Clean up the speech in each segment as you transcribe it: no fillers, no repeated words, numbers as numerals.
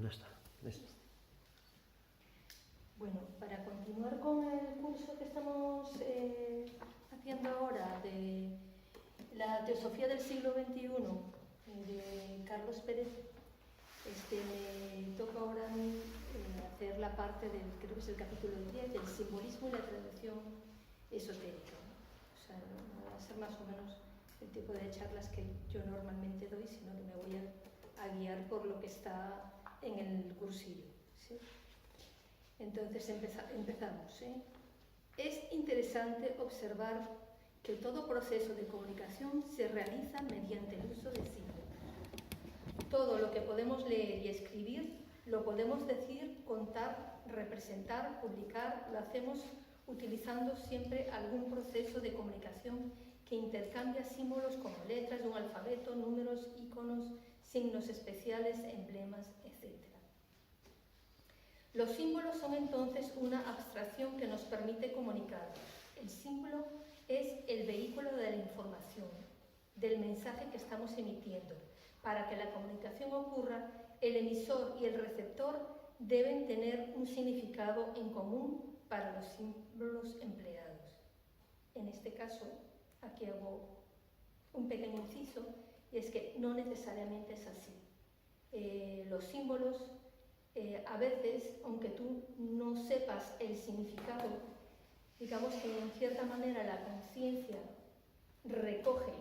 ya está. Listo. Bueno, para continuar con el curso que estamos haciendo ahora de la Teosofía del siglo XXI de Carlos Pérez, me toca ahora a mí hacer la parte del, creo que es el capítulo 10, del simbolismo y la tradición esotérica. O sea, no va a ser más o menos el tipo de charlas que yo normalmente doy, sino que me voy a guiar por lo que está en el cursillo, ¿sí? Entonces empezamos, ¿eh? Es interesante observar que todo proceso de comunicación se realiza mediante el uso de símbolos. Todo lo que podemos leer y escribir lo podemos decir, contar, representar, publicar, lo hacemos utilizando siempre algún proceso de comunicación que intercambia símbolos como letras de un alfabeto, números, iconos, signos especiales, emblemas, etc. Los símbolos son entonces una abstracción que nos permite comunicar. El símbolo es el vehículo de la información, del mensaje que estamos emitiendo. Para que la comunicación ocurra, el emisor y el receptor deben tener un significado en común para los símbolos empleados. En este caso, aquí hago un pequeño inciso, y es que no necesariamente es así. Los símbolos, a veces, aunque tú no sepas el significado, digamos que en cierta manera la conciencia recoge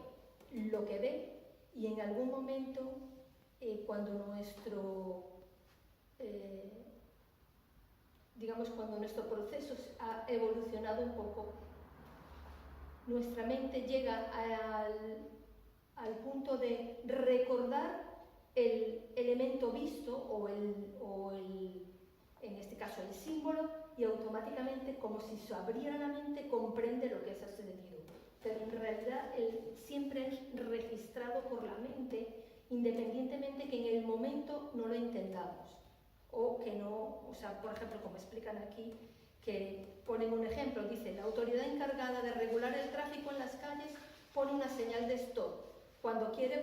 lo que ve y en algún momento, cuando cuando nuestro proceso ha evolucionado un poco, nuestra mente llega al punto de recordar el elemento visto o en este caso el símbolo, y automáticamente, como si se abriera la mente, comprende lo que ha sucedido. Pero en realidad siempre es registrado por la mente, independientemente que en el momento no lo entendamos o que no, o sea, por ejemplo, como explican aquí, que ponen un ejemplo, dice: la autoridad encargada de regular el tráfico en las calles pone una señal de stop cuando quiere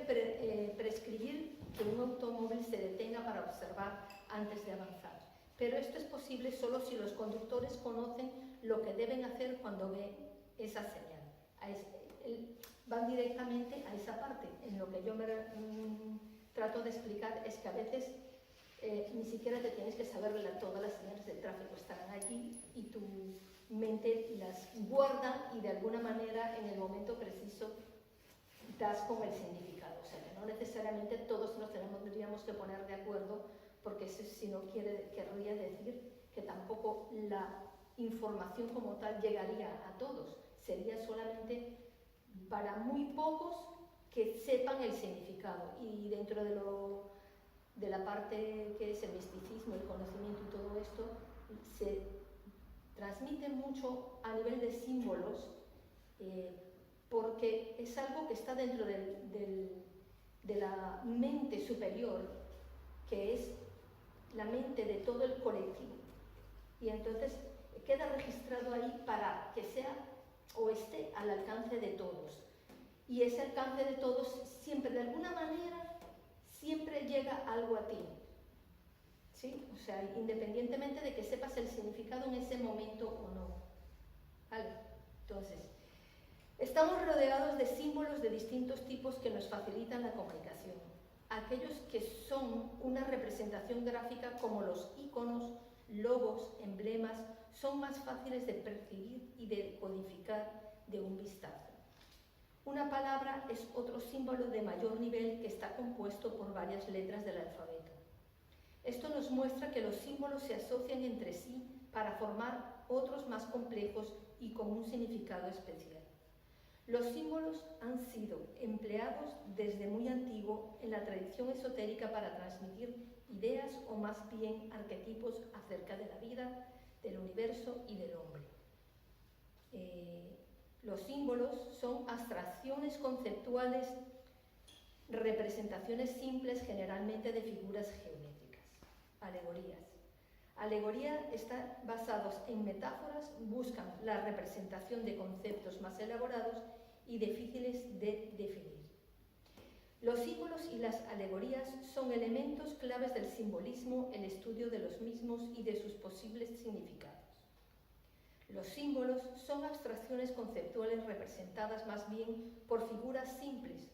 prescribir que un automóvil se detenga para observar antes de avanzar. Pero esto es posible solo si los conductores conocen lo que deben hacer cuando ven esa señal. Van directamente a esa parte. En lo que yo me trato de explicar es que a veces ni siquiera te tienes que saber todas las señales del tráfico, estarán allí y tu mente las guarda y de alguna manera en el momento preciso das con el significado. O sea que no necesariamente todos nos tendríamos que poner de acuerdo, porque eso, si no querría decir que tampoco la información como tal llegaría a todos, sería solamente para muy pocos que sepan el significado. Y dentro de la parte que es el misticismo, el conocimiento y todo esto, se transmite mucho a nivel de símbolos, porque es algo que está dentro de la mente superior, que es la mente de todo el colectivo, y entonces queda registrado ahí para que sea o esté al alcance de todos, y ese alcance de todos siempre, de alguna manera, siempre llega algo a ti, ¿sí? O sea, independientemente de que sepas el significado en ese momento o no, ¿vale? Entonces, estamos rodeados de símbolos de distintos tipos que nos facilitan la comunicación. Aquellos que son una representación gráfica, como los iconos, logos, emblemas, son más fáciles de percibir y de codificar de un vistazo. Una palabra es otro símbolo de mayor nivel que está compuesto por varias letras del alfabeto. Esto nos muestra que los símbolos se asocian entre sí para formar otros más complejos y con un significado especial. Los símbolos han sido empleados desde muy antiguo en la tradición esotérica para transmitir ideas o más bien arquetipos acerca de la vida, del universo y del hombre. Los símbolos son abstracciones conceptuales, representaciones simples generalmente de figuras geométricas. Alegorías. Alegoría están basados en metáforas, buscan la representación de conceptos más elaborados y difíciles de definir. Los símbolos y las alegorías son elementos claves del simbolismo, el estudio de los mismos y de sus posibles significados. Los símbolos son abstracciones conceptuales representadas más bien por figuras simples,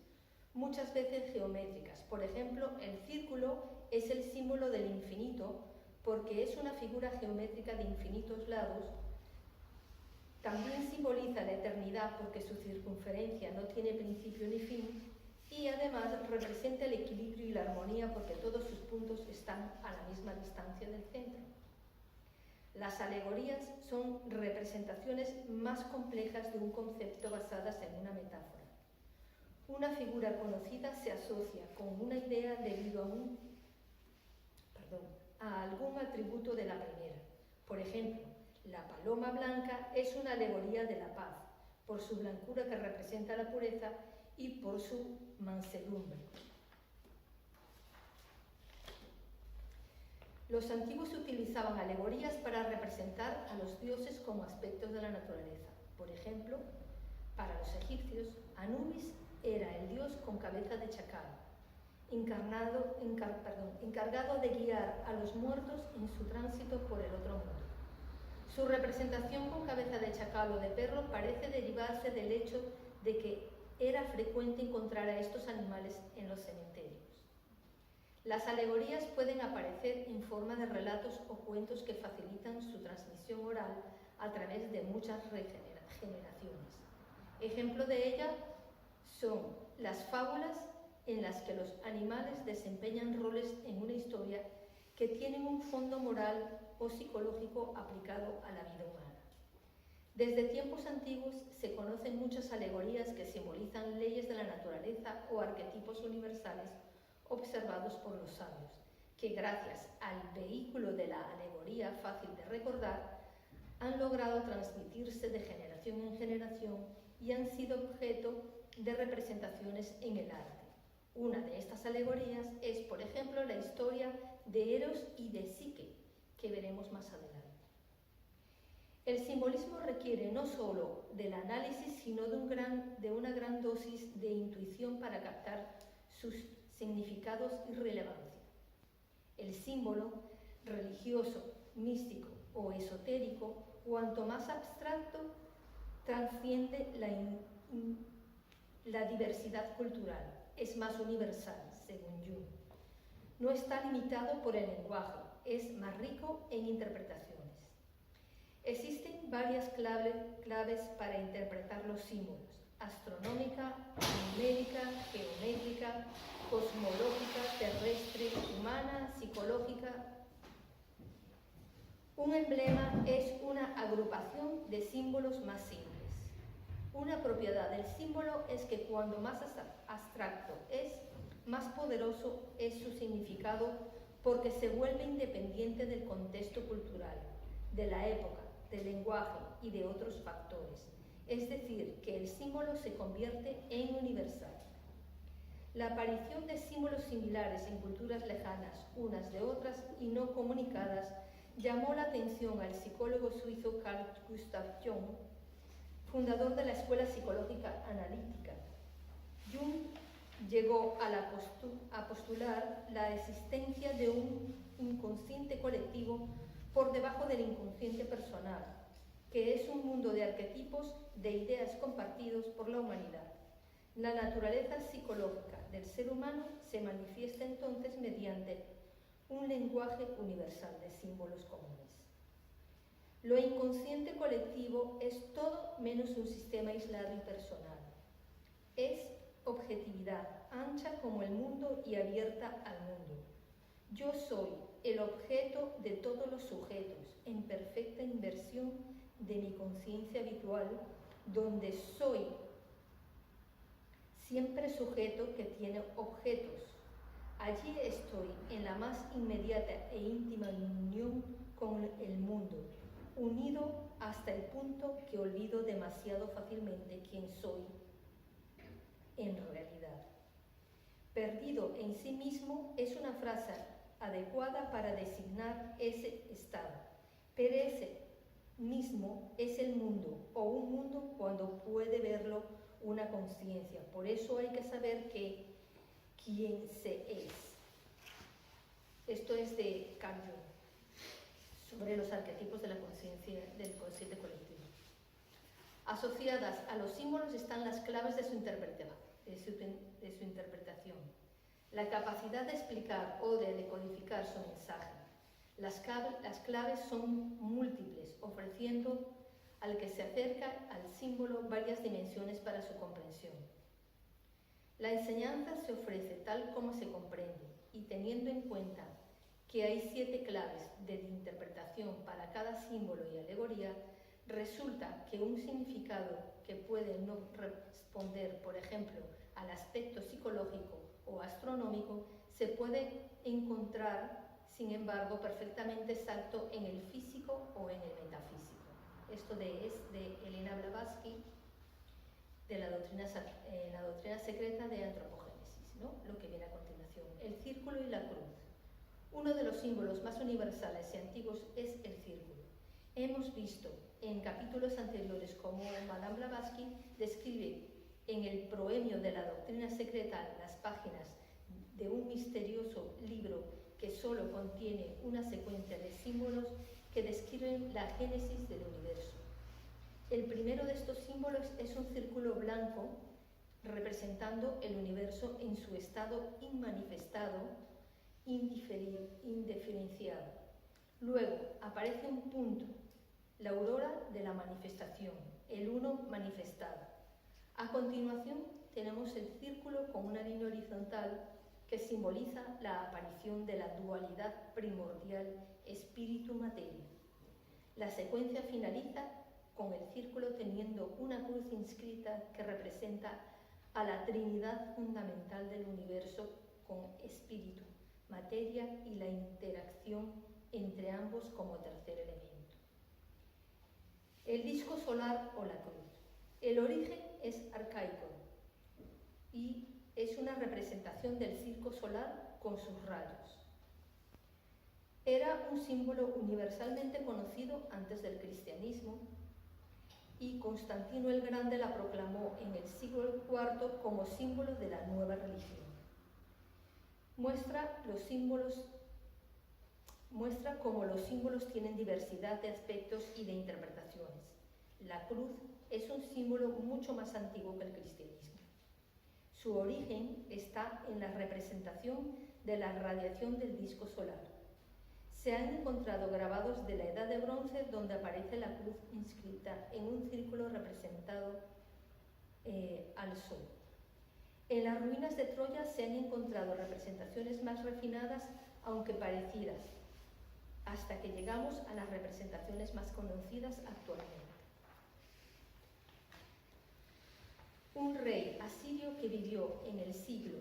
muchas veces geométricas. Por ejemplo, el círculo es el símbolo del infinito porque es una figura geométrica de infinitos lados. También simboliza la eternidad porque su circunferencia no tiene principio ni fin, y además representa el equilibrio y la armonía porque todos sus puntos están a la misma distancia del centro. Las alegorías son representaciones más complejas de un concepto basadas en una metáfora. Una figura conocida se asocia con una idea debido a algún atributo de la primera. Por ejemplo, la paloma blanca es una alegoría de la paz, por su blancura que representa la pureza y por su mansedumbre. Los antiguos utilizaban alegorías para representar a los dioses como aspectos de la naturaleza. Por ejemplo, para los egipcios, Anubis era el dios con cabeza de chacal, encargado de guiar a los muertos en su tránsito por el otro mundo. Su representación con cabeza de chacal o de perro parece derivarse del hecho de que era frecuente encontrar a estos animales en los cementerios. Las alegorías pueden aparecer en forma de relatos o cuentos que facilitan su transmisión oral a través de muchas generaciones. Ejemplo de ellas son las fábulas en las que los animales desempeñan roles en una historia que tienen un fondo moral o psicológico aplicado a la vida humana. Desde tiempos antiguos se conocen muchas alegorías que simbolizan leyes de la naturaleza o arquetipos universales observados por los sabios, que gracias al vehículo de la alegoría fácil de recordar, han logrado transmitirse de generación en generación y han sido objeto de representaciones en el arte. Una de estas alegorías es, por ejemplo, la historia de Eros y de Psique, que veremos más adelante. El simbolismo requiere no solo del análisis, sino de una gran dosis de intuición para captar sus significados y relevancia. El símbolo, religioso, místico o esotérico, cuanto más abstracto, trasciende la diversidad cultural, es más universal, según Jung. No está limitado por el lenguaje, es más rico en interpretaciones. Existen varias claves para interpretar los símbolos: astronómica, numérica, geométrica, cosmológica, terrestre, humana, psicológica. Un emblema es una agrupación de símbolos más simples. Una propiedad del símbolo es que cuando más abstracto es, más poderoso es su significado porque se vuelve independiente del contexto cultural, de la época, del lenguaje y de otros factores. Es decir, que el símbolo se convierte en universal. La aparición de símbolos similares en culturas lejanas unas de otras y no comunicadas llamó la atención al psicólogo suizo Carl Gustav Jung, fundador de la Escuela Psicológica Analítica. Jung llegó a postular la existencia de un inconsciente colectivo por debajo del inconsciente personal, que es un mundo de arquetipos, de ideas compartidos por la humanidad. La naturaleza psicológica del ser humano se manifiesta entonces mediante un lenguaje universal de símbolos comunes. Lo inconsciente colectivo es todo menos un sistema aislado y personal. Es objetividad, ancha como el mundo y abierta al mundo. Yo soy el objeto de todos los sujetos, en perfecta inversión de mi conciencia habitual, donde soy siempre sujeto que tiene objetos. Allí estoy en la más inmediata e íntima unión con el mundo, unido hasta el punto que olvido demasiado fácilmente quién soy en realidad. Perdido en sí mismo es una frase adecuada para designar ese estado, pero ese mismo es el mundo, o un mundo cuando puede verlo una conciencia. Por eso hay que saber que quién se es. Esto es de Carl Jung, sobre los arquetipos de la conciencia, del consciente colectivo. Asociadas a los símbolos están las claves de su interpretación, la capacidad de explicar o de decodificar su mensaje. Las claves son múltiples, ofreciendo al que se acerca al símbolo varias dimensiones para su comprensión. La enseñanza se ofrece tal como se comprende y teniendo en cuenta que hay 7 claves de interpretación para cada símbolo y alegoría, resulta que un significado que puede no responder, por ejemplo, al aspecto psicológico o astronómico, se puede encontrar, sin embargo, perfectamente exacto en el físico o en el metafísico. Esto es de Elena Blavatsky, de la doctrina secreta de Antropogénesis, ¿no? Lo que viene a continuación, el círculo y la cruz. Uno de los símbolos más universales y antiguos es el círculo. Hemos visto en capítulos anteriores cómo Madame Blavatsky describe en el proemio de la doctrina secreta las páginas de un misterioso libro que solo contiene una secuencia de símbolos que describen la génesis del universo. El primero de estos símbolos es un círculo blanco representando el universo en su estado inmanifestado, indiferenciado. Luego aparece un punto, la aurora de la manifestación, el uno manifestado. A continuación tenemos el círculo con una línea horizontal que simboliza la aparición de la dualidad primordial espíritu-materia. La secuencia finaliza con el círculo teniendo una cruz inscrita que representa a la Trinidad fundamental del universo con espíritu, materia y la interacción entre ambos como tercer elemento. El disco solar o la cruz. El origen es arcaico y es una representación del circo solar con sus rayos. Era un símbolo universalmente conocido antes del cristianismo y Constantino el Grande la proclamó en el siglo IV como símbolo de la nueva religión. Muestra cómo los símbolos tienen diversidad de aspectos y de interpretaciones. La cruz es un símbolo mucho más antiguo que el cristianismo. Su origen está en la representación de la radiación del disco solar. Se han encontrado grabados de la Edad de Bronce donde aparece la cruz inscrita en un círculo representado al sol. En las ruinas de Troya se han encontrado representaciones más refinadas, aunque parecidas, hasta que llegamos a las representaciones más conocidas actualmente. Un rey asirio que vivió en el siglo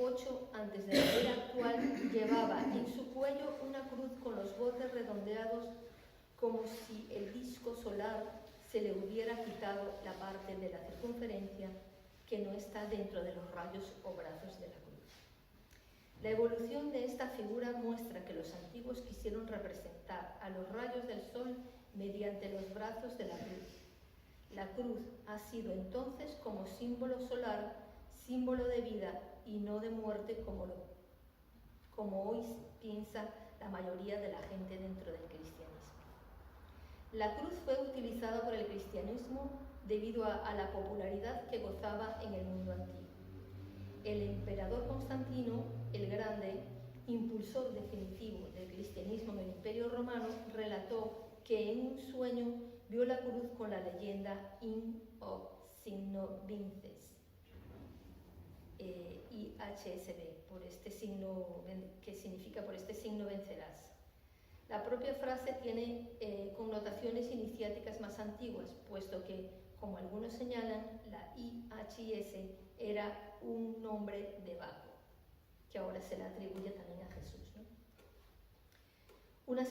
8 antes de la era actual llevaba en su cuello una cruz con los bordes redondeados como si el disco solar se le hubiera quitado la parte de la circunferencia que no está dentro de los rayos o brazos de la cruz. La evolución de esta figura muestra que los antiguos quisieron representar a los rayos del sol mediante los brazos de la cruz. La cruz ha sido entonces como símbolo solar, símbolo de vida y no de muerte como hoy piensa la mayoría de la gente dentro del cristianismo. La cruz fue utilizada por el cristianismo debido a la popularidad que gozaba en el mundo antiguo. El emperador Constantino el Grande, impulsor definitivo del cristianismo en el Imperio Romano, relató que en un sueño vio la cruz con la leyenda In hoc signo vinces, IHSV, por este signo, que significa por este signo vencerás. La propia frase tiene connotaciones iniciáticas más antiguas, puesto que, como algunos señalan, la IHS era un nombre de Baco, que ahora se le atribuye también a Jesús, ¿no? Una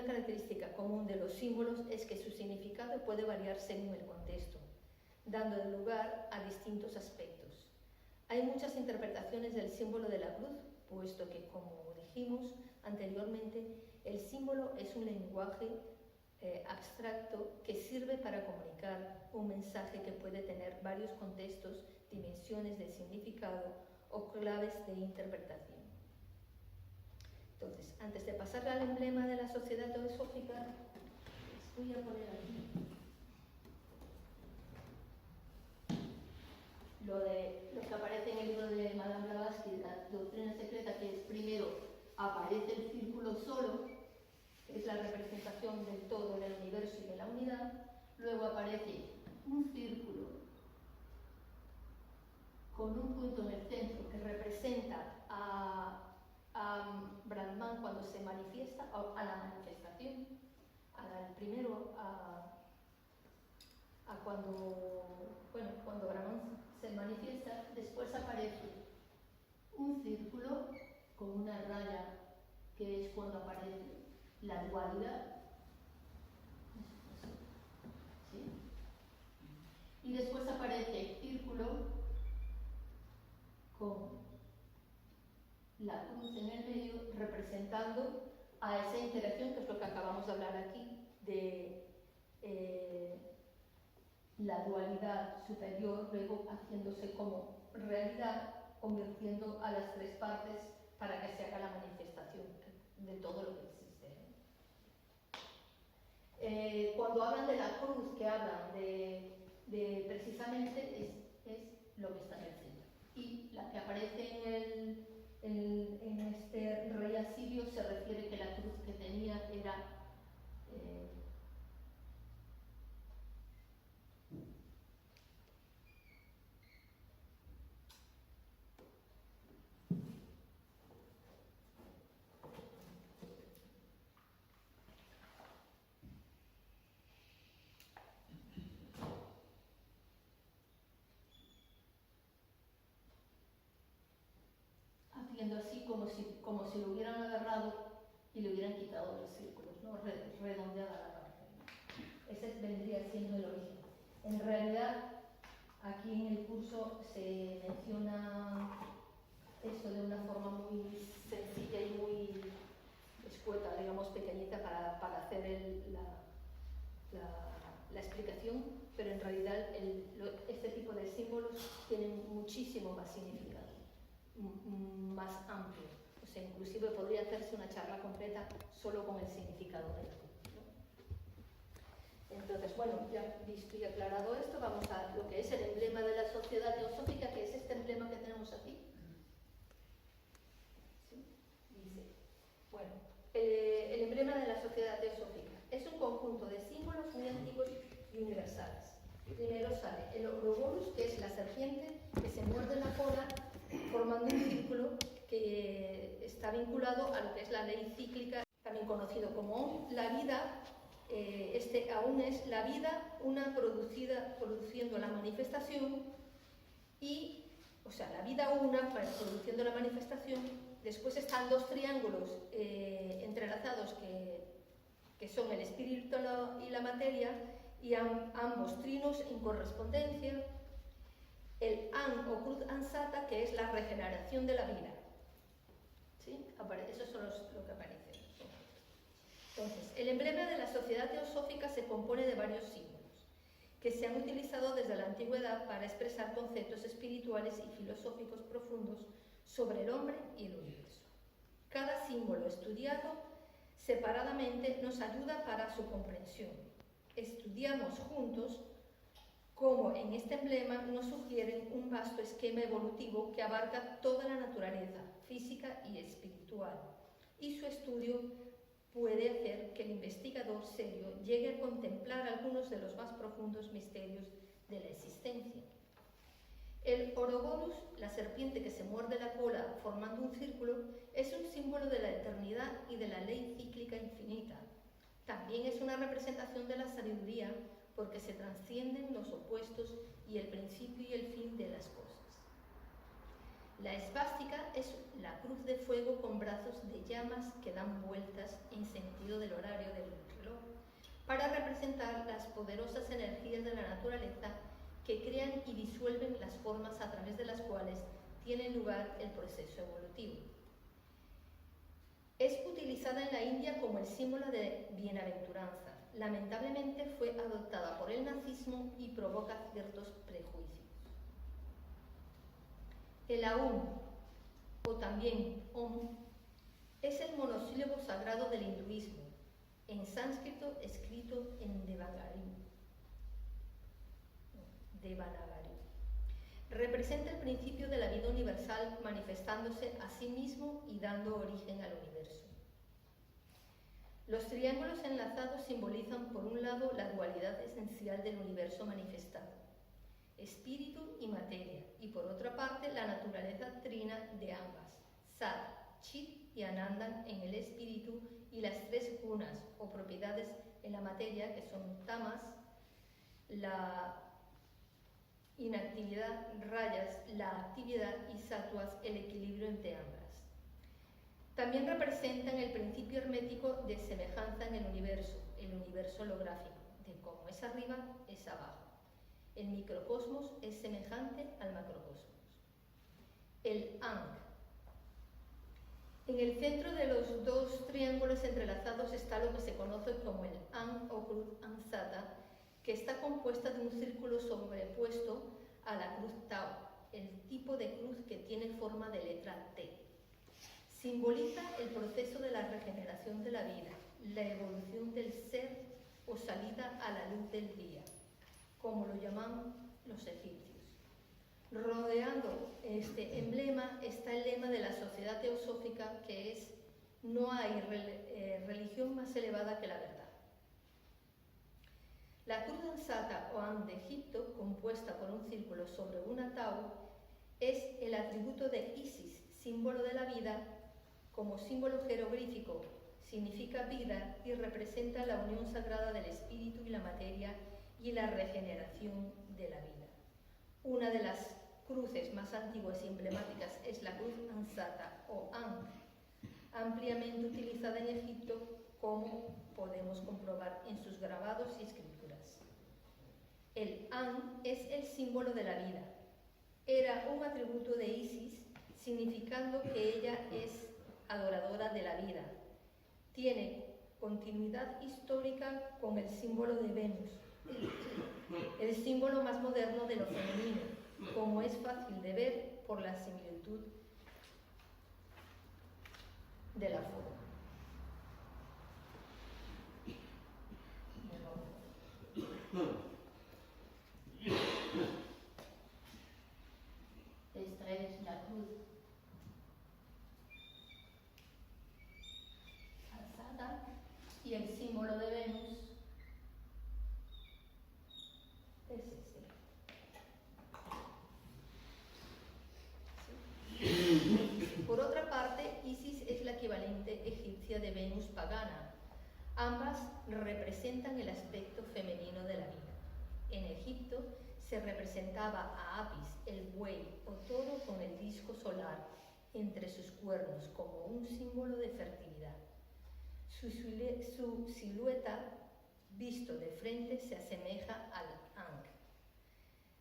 característica común de los símbolos es que su significado puede variar según el contexto, dando lugar a distintos aspectos. Hay muchas interpretaciones del símbolo de la cruz, puesto que, como dijimos anteriormente, el símbolo es un lenguaje abstracto que sirve para comunicar un mensaje que puede tener varios contextos dimensiones de significado o claves de interpretación. Entonces, antes de pasar al emblema de la sociedad teosófica, les voy a poner aquí lo que aparece en el libro de Madame Blavatsky, la doctrina secreta, que es primero aparece el círculo solo, que es la representación del todo, del universo y de la unidad. Luego aparece un círculo con un punto en el centro que representa a Brahman cuando se manifiesta, a la manifestación, cuando Brahman se manifiesta. Después aparece un círculo con una raya, que es cuando aparece la dualidad, ¿sí? Y después aparece el círculo con la cruz en el medio, representando a esa interacción, que es lo que acabamos de hablar aquí, de la dualidad superior, luego haciéndose como realidad, convirtiendo a las tres partes para que se haga la manifestación de todo lo que existe. Cuando hablan de la cruz, que hablan de precisamente es lo que está en el centro. Y la que aparece en este rey asirio se refiere que la cruz que tenía era haciendo así como si lo hubieran agarrado y le hubieran quitado los círculos, ¿no? Redondeada la parte. Ese vendría siendo el origen. En realidad, aquí en el curso se menciona esto de una forma muy sencilla y muy escueta, digamos pequeñita, para hacer la explicación, pero en realidad este tipo de símbolos tienen muchísimo más significado, más amplio. O sea, inclusive podría hacerse una charla completa solo con el significado de la cruz, ¿no? Entonces, bueno, ya visto y aclarado esto, vamos a lo que es el emblema de la sociedad teosófica, que es este emblema que tenemos aquí. ¿Sí? Dice, bueno, el emblema de la sociedad teosófica es un conjunto de símbolos muy antiguos y universales. Primero sale el Ouroboros, que es la serpiente que se muerde la cola formando un círculo que está vinculado a lo que es la ley cíclica, también conocido como la vida. Aún es la vida una produciendo la manifestación, y, o sea, la vida una produciendo la manifestación. Después están dos triángulos entrelazados que son el espíritu y la materia, y ambos trinos en correspondencia. El An o Cruz Ansata, que es la regeneración de la vida. ¿Sí? Eso es lo que aparece. Entonces, el emblema de la sociedad teosófica se compone de varios símbolos que se han utilizado desde la antigüedad para expresar conceptos espirituales y filosóficos profundos sobre el hombre y el universo. Cada símbolo estudiado separadamente nos ayuda para su comprensión. Estudiamos juntos cómo en este emblema nos sugieren un vasto esquema evolutivo que abarca toda la naturaleza física y espiritual, y su estudio puede hacer que el investigador serio llegue a contemplar algunos de los más profundos misterios de la existencia. El Ouroboros, la serpiente que se muerde la cola formando un círculo, es un símbolo de la eternidad y de la ley cíclica infinita. También es una representación de la sabiduría, porque se trascienden los opuestos y el principio y el fin de las cosas. La esvástica es la cruz de fuego con brazos de llamas que dan vueltas en sentido del horario del reloj, para representar las poderosas energías de la naturaleza que crean y disuelven las formas a través de las cuales tiene lugar el proceso evolutivo. Es utilizada en la India como el símbolo de bienaventuranza. Lamentablemente fue adoptada por el nazismo y provoca ciertos prejuicios. El Aum, o también Om, es el monosílabo sagrado del hinduismo, en sánscrito escrito en Devanagari. Representa el principio de la vida universal manifestándose a sí mismo y dando origen al universo. Los triángulos enlazados simbolizan, por un lado, la dualidad esencial del universo manifestado, espíritu y materia, y por otra parte, la naturaleza trina de ambas, Sat, Chit y Anandan en el espíritu, y las tres gunas o propiedades en la materia, que son tamas, la inactividad, rayas, la actividad, y sattvas, el equilibrio entre ambas. También representan el principio hermético de semejanza en el universo holográfico, de cómo es arriba, es abajo. El microcosmos es semejante al macrocosmos. El Ankh. En el centro de los dos triángulos entrelazados está lo que se conoce como el Ankh o cruz Ansata, que está compuesta de un círculo sobrepuesto a la cruz Tau, el tipo de cruz que tiene forma de letra T. Simboliza el proceso de la regeneración de la vida, la evolución del ser o salida a la luz del día, como lo llaman los egipcios. Rodeando este emblema está el lema de la sociedad teosófica, que es: no hay religión más elevada que la verdad. La cruz ansata o Ankh de Egipto, compuesta por un círculo sobre una tau, es el atributo de Isis, símbolo de la vida. Como símbolo jeroglífico significa vida y representa la unión sagrada del espíritu y la materia y la regeneración de la vida. Una de las cruces más antiguas y emblemáticas es la cruz ansata o Ankh, ampliamente utilizada en Egipto, como podemos comprobar en sus grabados y escrituras. El Ankh es el símbolo de la vida. Era un atributo de Isis, significando que ella es adoradora de la vida. Tiene continuidad histórica con el símbolo de Venus, el símbolo más moderno de lo femenino, como es fácil de ver por la similitud de la forma. Esta es la cruz alzada y el símbolo de Venus es este. ¿Sí? Por otra parte, Isis es la equivalente egipcia de Venus pagana. Ambas representan el aspecto femenino de la vida. En Egipto se representaba a Apis, el buey o toro, con el disco solar entre sus cuernos como un símbolo de fertilidad. Su silueta, visto de frente, se asemeja al Ankh.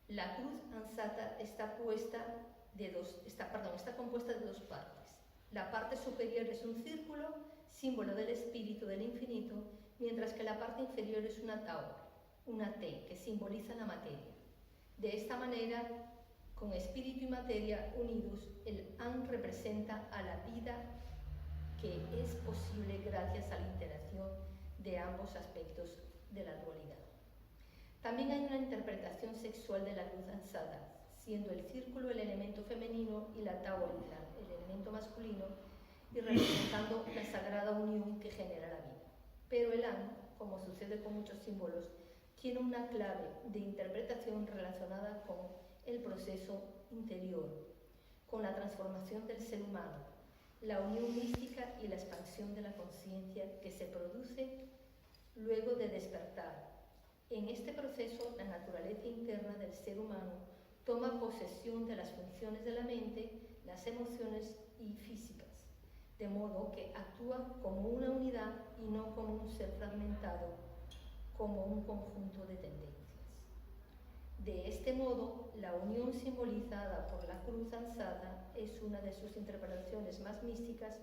La cruz ansata está compuesta de dos partes. La parte superior es un círculo, símbolo del espíritu del infinito, mientras que la parte inferior es una tau, una T, que simboliza la materia. De esta manera, con espíritu y materia unidos, el Ankh representa a la vida que es posible gracias a la interacción de ambos aspectos de la dualidad. También hay una interpretación sexual de la cruz ansata, siendo el círculo el elemento femenino y la tau el elemento masculino, y representando la sagrada unión que genera la vida. Pero el Ankh, como sucede con muchos símbolos, tiene una clave de interpretación relacionada con el proceso interior, con la transformación del ser humano, la unión mística y la expansión de la conciencia que se produce luego de despertar. En este proceso, la naturaleza interna del ser humano toma posesión de las funciones de la mente, las emociones y físicas, de modo que actúa como una unidad y no como un ser fragmentado, como un conjunto de tendencias. De este modo, la unión simbolizada por la cruz ansata es una de sus interpretaciones más místicas,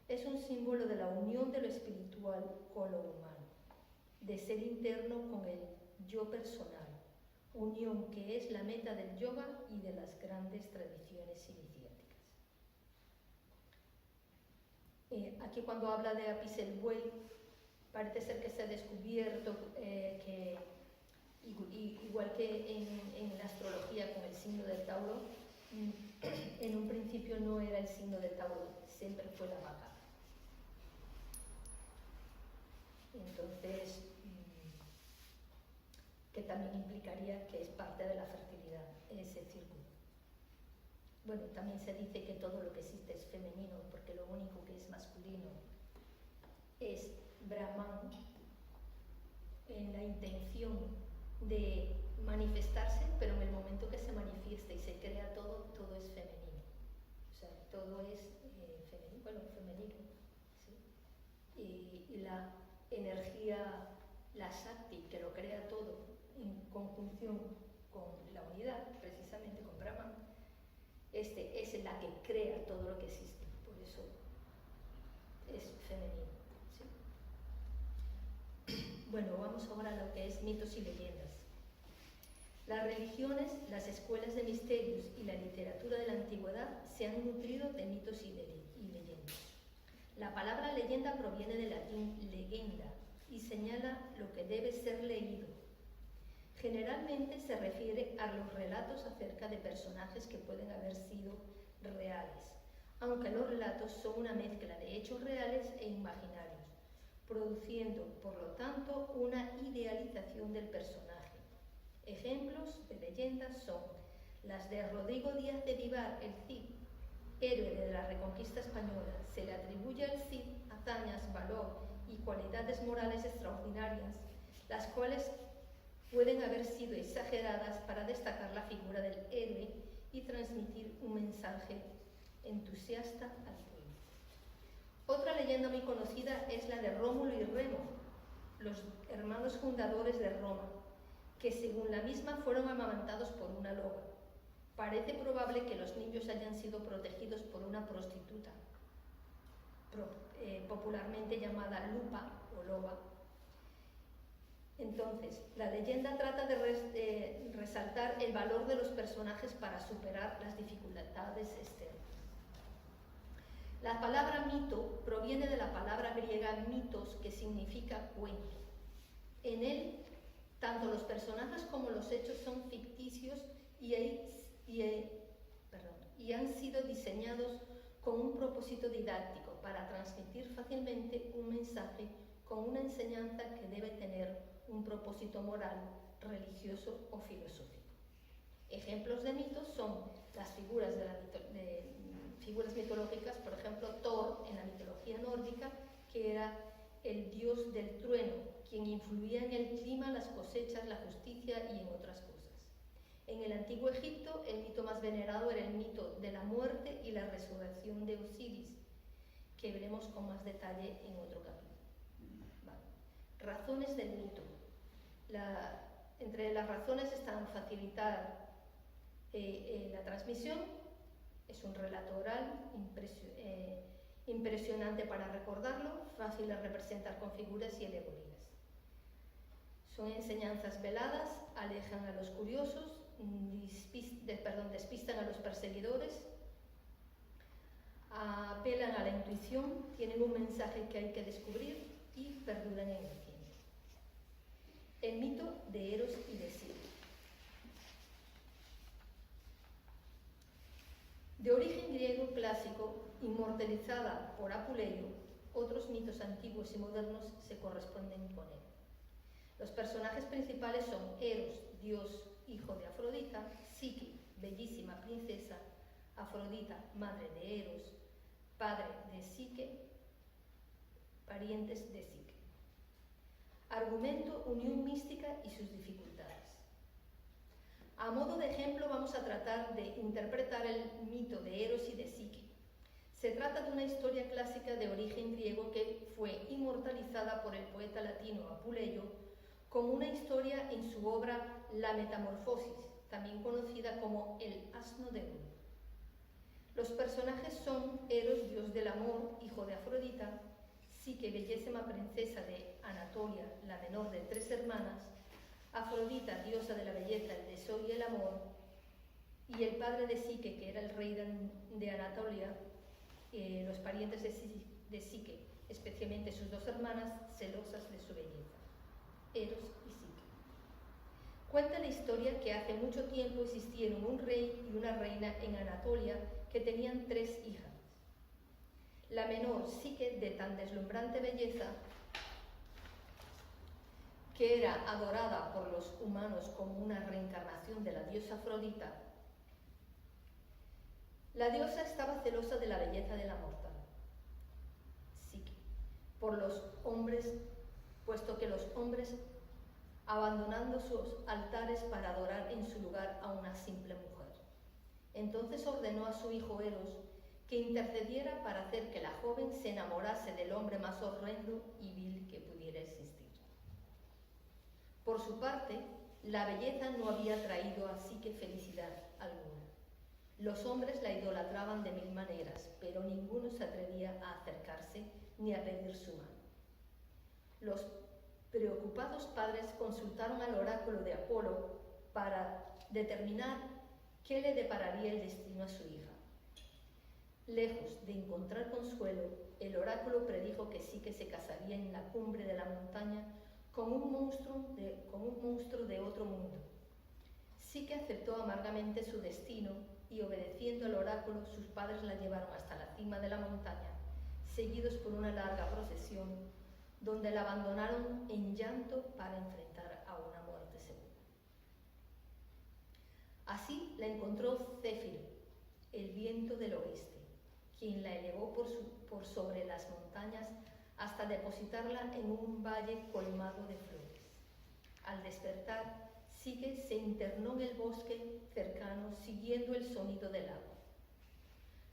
es un símbolo de la unión de lo espiritual con lo humano, de ser interno con el yo personal, unión que es la meta del yoga y de las grandes múltiples tradiciones iniciáticas. Aquí cuando habla de Apis el buey, parece ser que se ha descubierto que, igual que en la astrología con el signo del Tauro, en un principio no era el signo del Tauro, siempre fue la vaca. Entonces, que también implicaría que es parte de la fertilidad, ese círculo. Bueno, también se dice que todo lo que existe es femenino, porque lo único que es masculino es Brahman, en la intención de manifestarse, pero en el momento que se manifiesta y se crea todo, todo es femenino. O sea, todo es femenino, bueno, femenino, ¿sí? Y la energía, la Shakti, que lo crea todo, en conjunción con la unidad, precisamente con Brahman, es la que crea todo lo que existe, por eso es femenino, ¿sí? Bueno, vamos ahora a lo que es mitos y leyendas. Las religiones, las escuelas de misterios y la literatura de la antigüedad se han nutrido de mitos y leyendas. La palabra leyenda proviene del latín legenda y señala lo que debe ser leído. Generalmente se refiere a los relatos acerca de personajes que pueden haber sido reales, aunque los relatos son una mezcla de hechos reales e imaginarios, produciendo, por lo tanto, una idealización del personaje. Ejemplos de leyendas son las de Rodrigo Díaz de Vivar, el Cid, héroe de la Reconquista española. Se le atribuye al Cid hazañas, valor y cualidades morales extraordinarias, las cuales pueden haber sido exageradas para destacar la figura del héroe y transmitir un mensaje entusiasta al pueblo. Otra leyenda muy conocida es la de Rómulo y Remo, los hermanos fundadores de Roma, que según la misma fueron amamantados por una loba. Parece probable que los niños hayan sido protegidos por una prostituta, popularmente llamada lupa o loba. Entonces, la leyenda trata de resaltar el valor de los personajes para superar las dificultades externas. La palabra mito proviene de la palabra griega mitos, que significa cuento. En él, tanto los personajes como los hechos son ficticios y han sido diseñados con un propósito didáctico para transmitir fácilmente un mensaje con una enseñanza que debe tener un propósito moral, religioso o filosófico. Ejemplos de mitos son las figuras figuras mitológicas, por ejemplo, Thor en la mitología nórdica, que era el dios del trueno, quien influía en el clima, las cosechas, la justicia y en otras cosas. En el antiguo Egipto, el mito más venerado era el mito de la muerte y la resurrección de Osiris, que veremos con más detalle en otro capítulo. Vale. Razones del mito. Entre las razones están facilitar la transmisión, es un relato oral impresionante para recordarlo, fácil de representar con figuras y alegorías. Son enseñanzas veladas, alejan a los curiosos, despistan a los perseguidores, apelan a la intuición, tienen un mensaje que hay que descubrir y perduran en el tiempo. El mito de Eros y de Circe. De origen griego clásico, inmortalizada por Apuleyo, otros mitos antiguos y modernos se corresponden con él. Los personajes principales son Eros, dios, hijo de Afrodita; Psique, bellísima princesa; Afrodita, madre de Eros; padre de Psique; parientes de Psique. Argumento, unión mística y sus dificultades. A modo de ejemplo vamos a tratar de interpretar el mito de Eros y de Psique. Se trata de una historia clásica de origen griego que fue inmortalizada por el poeta latino Apuleyo como una historia en su obra La Metamorfosis, también conocida como El asno de oro. Los personajes son Eros, dios del amor, hijo de Afrodita; Psique, bellísima princesa de Anatolia, la menor de 3 hermanas; Afrodita, diosa de la belleza, el deseo y el amor; Y el padre de Psique, que era el rey de Anatolia, los parientes de Psique, especialmente sus dos hermanas, celosas de su belleza, Eros y Psique. Cuenta la historia que hace mucho tiempo existieron un rey y una reina en Anatolia que tenían 3 hijas. La menor, Psique, de tan deslumbrante belleza, que era adorada por los humanos como una reencarnación de la diosa Afrodita. La diosa estaba celosa de la belleza de la mortal, Psique, por los hombres, puesto que los hombres, abandonando sus altares para adorar en su lugar a una simple mujer. Entonces ordenó a su hijo Eros que intercediera para hacer que la joven se enamorase del hombre más horrendo y vil que pudiera existir. Por su parte, la belleza no había traído a Psique felicidad alguna. Los hombres la idolatraban de 1000 maneras, pero ninguno se atrevía a acercarse ni a pedir su mano. Los preocupados padres consultaron al oráculo de Apolo para determinar qué le depararía el destino a su hija. Lejos de encontrar consuelo, el oráculo predijo que Psique se casaría en la cumbre de la montaña con un monstruo de otro mundo. Psique aceptó amargamente su destino y, obedeciendo al oráculo, sus padres la llevaron hasta la cima de la montaña, seguidos por una larga procesión, donde la abandonaron en llanto para enfrentar a una muerte segura. Así la encontró Céfiro, el viento del oeste, quien la elevó por sobre las montañas hasta depositarla en un valle colmado de flores. Al despertar, Psique se internó en el bosque cercano siguiendo el sonido del agua.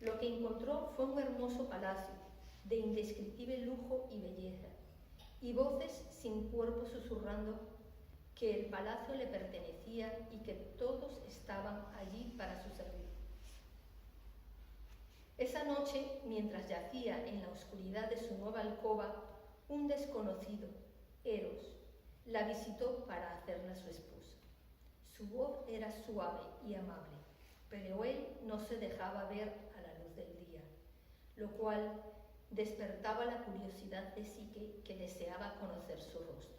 Lo que encontró fue un hermoso palacio de indescriptible lujo y belleza, y voces sin cuerpo susurrando que el palacio le pertenecía y que todos estaban allí para su servicio. Esa noche, mientras yacía en la oscuridad de su nueva alcoba, un desconocido, Eros, la visitó para hacerla su esposa. Su voz era suave y amable, pero él no se dejaba ver a la luz del día, lo cual despertaba la curiosidad de Psique, que deseaba conocer su rostro.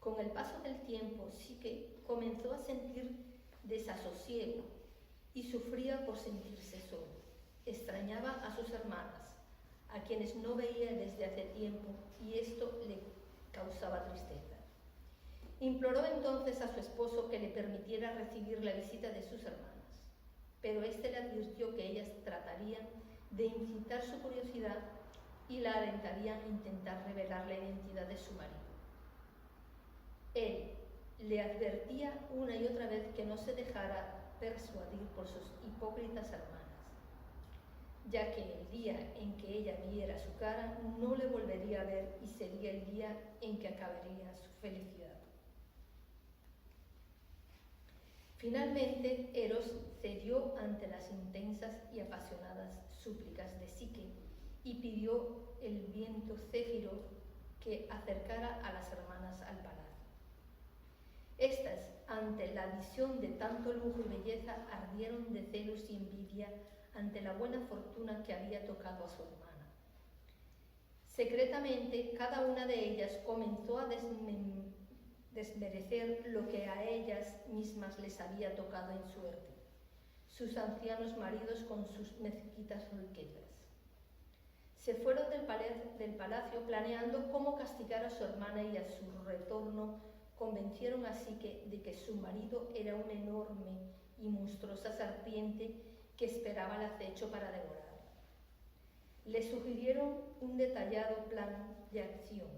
Con el paso del tiempo, Psique comenzó a sentir desasosiego y sufría por sentirse solo. Extrañaba a sus hermanas, a quienes no veía desde hace tiempo, y esto le causaba tristeza. Imploró entonces a su esposo que le permitiera recibir la visita de sus hermanas, pero éste le advirtió que ellas tratarían de incitar su curiosidad y la alentarían a intentar revelar la identidad de su marido. Él le advertía una y otra vez que no se dejara persuadir por sus hipócritas hermanas, ya que el día en que ella viera su cara no le volvería a ver y sería el día en que acabaría su felicidad. Finalmente, Eros cedió ante las intensas y apasionadas súplicas de Psique y pidió el viento Céfiro que acercara a las hermanas al palacio. Estas, ante la visión de tanto lujo y belleza, ardieron de celos y envidia ante la buena fortuna que había tocado a su hermana. Secretamente, cada una de ellas comenzó a desmerecer lo que a ellas mismas les había tocado en suerte, sus ancianos maridos con sus mezquitas riquezas. Se fueron del palacio planeando cómo castigar a su hermana, y a su retorno convencieron a Psique de que su marido era una enorme y monstruosa serpiente que esperaba el acecho para devorarla. Le sugirieron un detallado plan de acción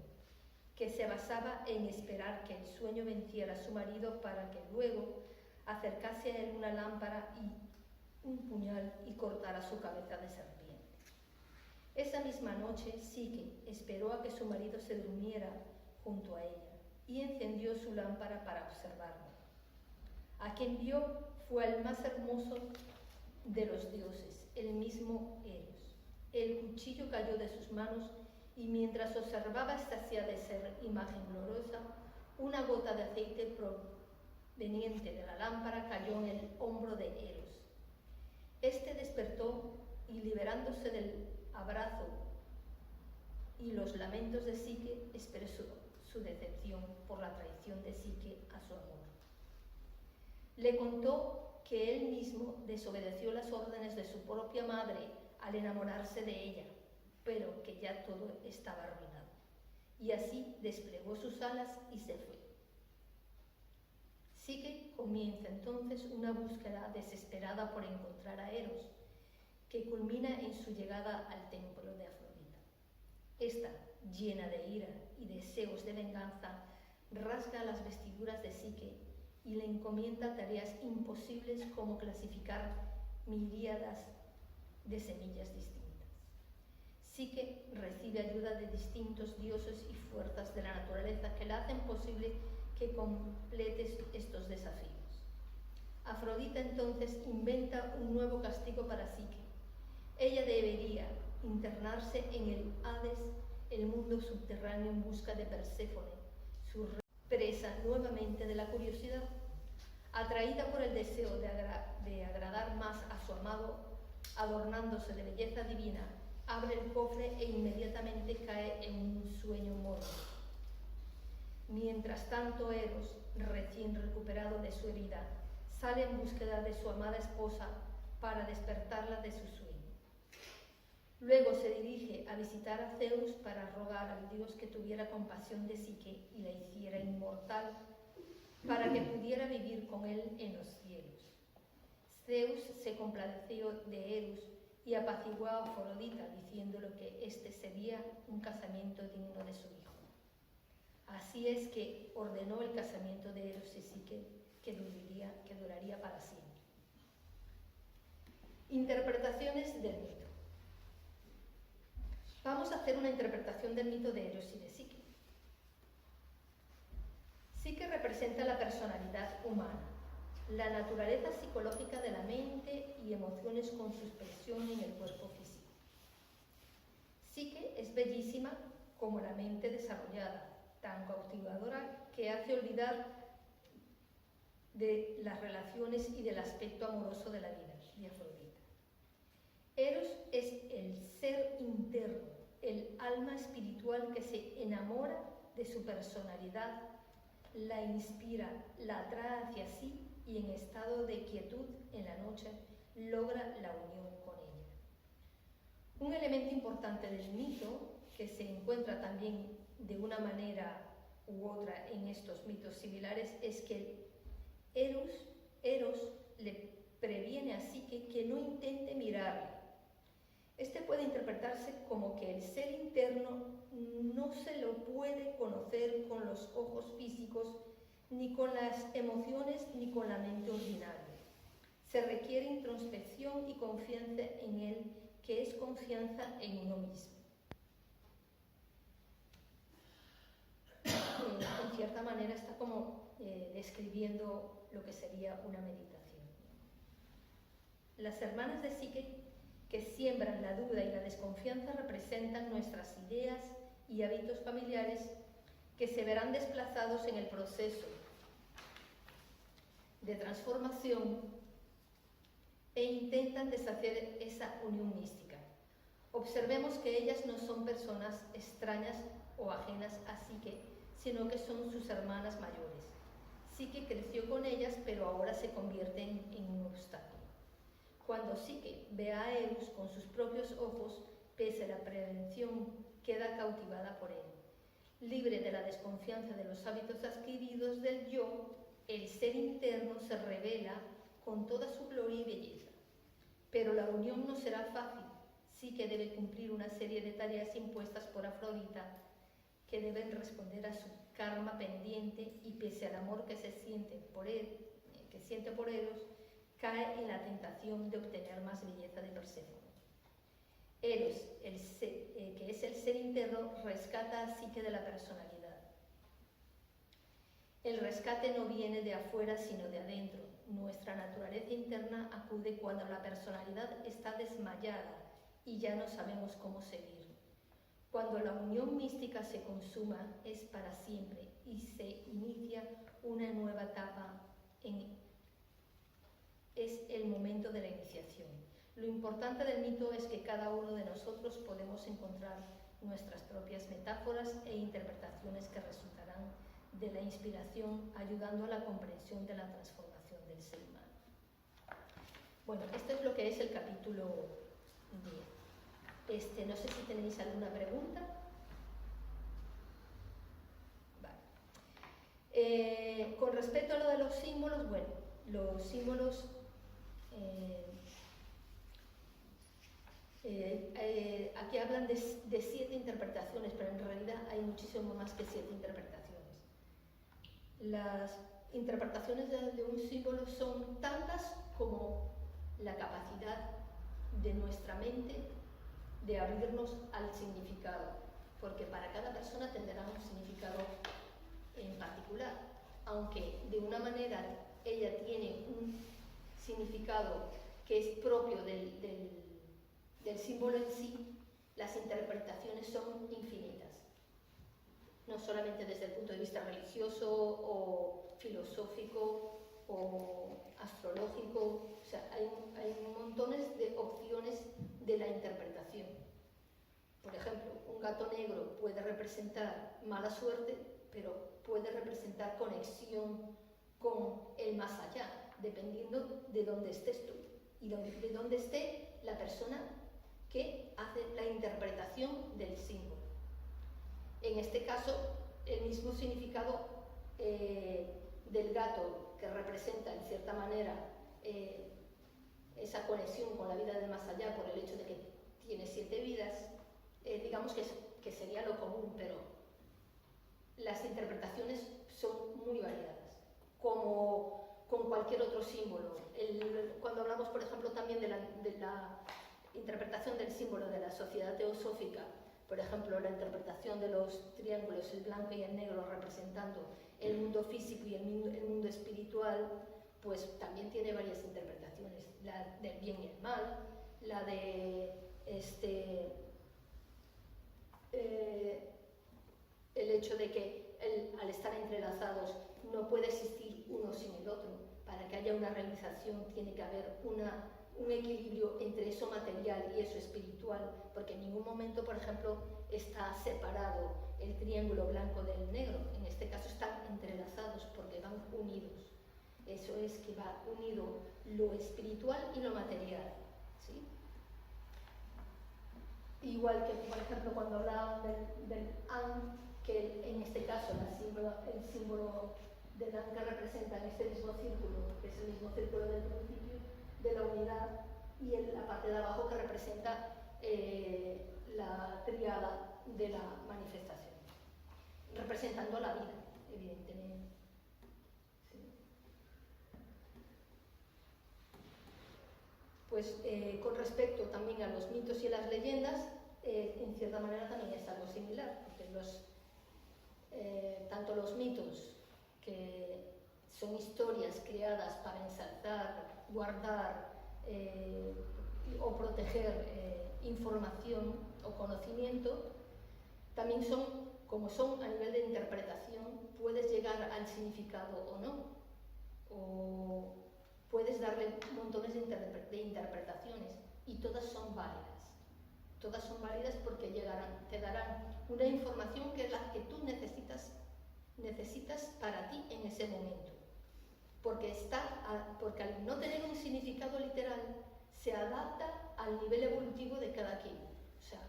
que se basaba en esperar que el sueño venciera a su marido para que luego acercase a él una lámpara y un puñal y cortara su cabeza de serpiente. Esa misma noche, Psique esperó a que su marido se durmiera junto a ella y encendió su lámpara para observarlo. A quien vio fue al más hermoso de los dioses, el mismo Eros. El cuchillo cayó de sus manos y mientras observaba extasiada esa imagen gloriosa, una gota de aceite veniente de la lámpara cayó en el hombro de Eros. Este despertó y, liberándose del abrazo y los lamentos de Psique, expresó su decepción por la traición de Psique a su amor. Le contó que él mismo desobedeció las órdenes de su propia madre al enamorarse de ella, pero que ya todo estaba arruinado. Y así desplegó sus alas y se fue. Psique comienza entonces una búsqueda desesperada por encontrar a Eros, que culmina en su llegada al templo de Afrodita. Esta, llena de ira y deseos de venganza, rasga las vestiduras de Psique y le encomienda tareas imposibles como clasificar miríadas de semillas distintas. Psique recibe ayuda de distintos dioses y fuerzas de la naturaleza que la hacen posible que complete estos desafíos. Afrodita entonces inventa un nuevo castigo para Psique. Ella debería internarse en el Hades, el mundo subterráneo, en busca de Perséfone, su presa nuevamente de la curiosidad. Atraída por el deseo de agradar más a su amado, adornándose de belleza divina, abre el cofre e inmediatamente cae en un sueño mórbido. Mientras tanto, Eros, recién recuperado de su herida, sale en búsqueda de su amada esposa para despertarla de su sueño. Luego se dirige a visitar a Zeus para rogar al dios que tuviera compasión de Psique y la hiciera inmortal, para que pudiera vivir con él en los cielos. Zeus se complació de Eros y apaciguó a Afrodita, diciéndole que este sería un casamiento digno de su hijo. Así es que ordenó el casamiento de Eros y Psique, que duraría para siempre. Interpretaciones del mito. Vamos a hacer una interpretación del mito de Eros y de Psique. Psique representa la personalidad humana, la naturaleza psicológica de la mente y emociones con su expresión en el cuerpo físico. Psique es bellísima como la mente desarrollada, tan cautivadora que hace olvidar de las relaciones y del aspecto amoroso de la vida, de Afrodita. Eros es el ser interno, el alma espiritual que se enamora de su personalidad, la inspira, la atrae hacia sí y en estado de quietud en la noche logra la unión con ella. Un elemento importante del mito, que se encuentra también de una manera u otra en estos mitos similares, es que Eros le previene a Psique que no intente mirarle. Este puede interpretarse como que el ser interno no se lo puede conocer con los ojos físicos, ni con las emociones, ni con la mente ordinaria. Se requiere introspección y confianza en él, que es confianza en uno mismo. En cierta manera está como describiendo lo que sería una meditación. Las hermanas de Psique, que siembran la duda y la desconfianza, representan nuestras ideas y hábitos familiares que se verán desplazados en el proceso de transformación e intentan deshacer esa unión mística. Observemos que ellas no son personas extrañas o ajenas a Psique, sino que son sus hermanas mayores. Psique creció con ellas, pero ahora se convierten en un obstáculo. Cuando Psique ve a Eros con sus propios ojos, pese a la prevención, queda cautivada por él. Libre de la desconfianza de los hábitos adquiridos del yo, el ser interno se revela con toda su gloria y belleza. Pero la unión no será fácil. Psique debe cumplir una serie de tareas impuestas por Afrodita, que deben responder a su karma pendiente, y pese al amor que siente por Eros, cae en la tentación de obtener más belleza de Perséfone. Eros, que es el ser interno, rescata a Psique de la personalidad. El rescate no viene de afuera, sino de adentro. Nuestra naturaleza interna acude cuando la personalidad está desmayada y ya no sabemos cómo seguir. Cuando la unión mística se consuma, es para siempre y se inicia una nueva etapa es el momento de la iniciación. Lo importante del mito es que cada uno de nosotros podemos encontrar nuestras propias metáforas e interpretaciones que resultarán de la inspiración, ayudando a la comprensión de la transformación del ser humano. Bueno, esto es lo que es el capítulo 10. No sé si tenéis alguna pregunta. Vale. Con respecto a lo de los símbolos, bueno, los símbolos aquí hablan de 7 interpretaciones, pero en realidad hay muchísimo más que 7 interpretaciones. Las interpretaciones de un símbolo son tantas como la capacidad de nuestra mente de abrirnos al significado, porque para cada persona tendrá un significado en particular, aunque de una manera ella tiene un significado que es propio del símbolo en sí, las interpretaciones son infinitas, no solamente desde el punto de vista religioso o filosófico o astrológico, o sea, hay montones de opciones de la interpretación. Por ejemplo, un gato negro puede representar mala suerte, pero puede representar conexión con el más allá, dependiendo de dónde estés tú y de dónde esté la persona que hace la interpretación del símbolo. En este caso, el mismo significado del gato, que representa en cierta manera esa conexión con la vida del más allá por el hecho de que tiene 7 vidas, digamos que sería lo común, pero las interpretaciones son muy variadas, como con cualquier otro símbolo. Cuando hablamos, por ejemplo, también de la interpretación del símbolo de la sociedad teosófica, por ejemplo, la interpretación de los triángulos, el blanco y el negro, representando el mundo físico y el mundo espiritual, pues también tiene varias interpretaciones, la del bien y el mal, la de el hecho de que al estar entrelazados no puede existir uno sin el otro. Para que haya una realización tiene que haber un equilibrio entre eso material y eso espiritual, porque en ningún momento, por ejemplo, está separado el triángulo blanco del negro. En este caso están entrelazados porque van unidos. Eso es que va unido lo espiritual y lo material, ¿sí? Igual que, por ejemplo, cuando hablaban del An, que en este caso el símbolo del An que representa en este mismo círculo, que es el mismo círculo del principio, de la unidad, y en la parte de abajo que representa la tríada de la manifestación, representando la vida, evidentemente. ¿Sí? Pues con respecto también a los mitos y a las leyendas, en cierta manera también es algo similar, porque tanto los mitos, que son historias creadas para ensalzar, guardar o proteger información o conocimiento, también como son a nivel de interpretación, puedes llegar al significado o no, o puedes darle montones de interpretaciones, y todas son válidas. Todas son válidas porque te darán una información que es la que tú necesitas para ti en ese momento. Porque al no tener un significado literal, se adapta al nivel evolutivo de cada quien. O sea,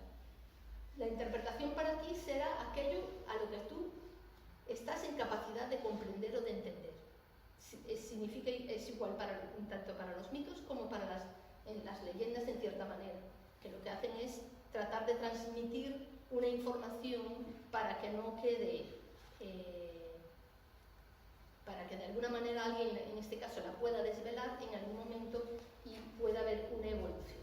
la interpretación para ti será aquello a lo que tú estás en capacidad de comprender o de entender. Es igual tanto para los mitos como para las leyendas, en cierta manera, que lo que hacen es tratar de transmitir una información para que no quede, para que de alguna manera alguien, en este caso, la pueda desvelar en algún momento y pueda haber una evolución.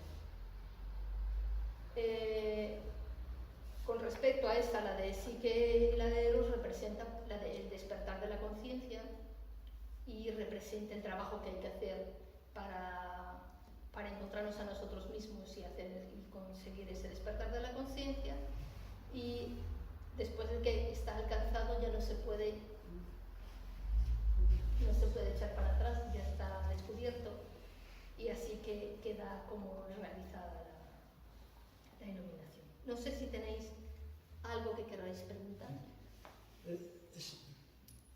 Con respecto a esta, la de Psique y la de Eros, representa el despertar de la conciencia y representa el trabajo que hay que hacer para encontrarnos a nosotros mismos y conseguir ese despertar de la conciencia, y después de que está alcanzado ya no se puede no se puede echar para atrás, ya está descubierto, y así que queda como realizada la iluminación. No sé si tenéis algo que queráis preguntar. Es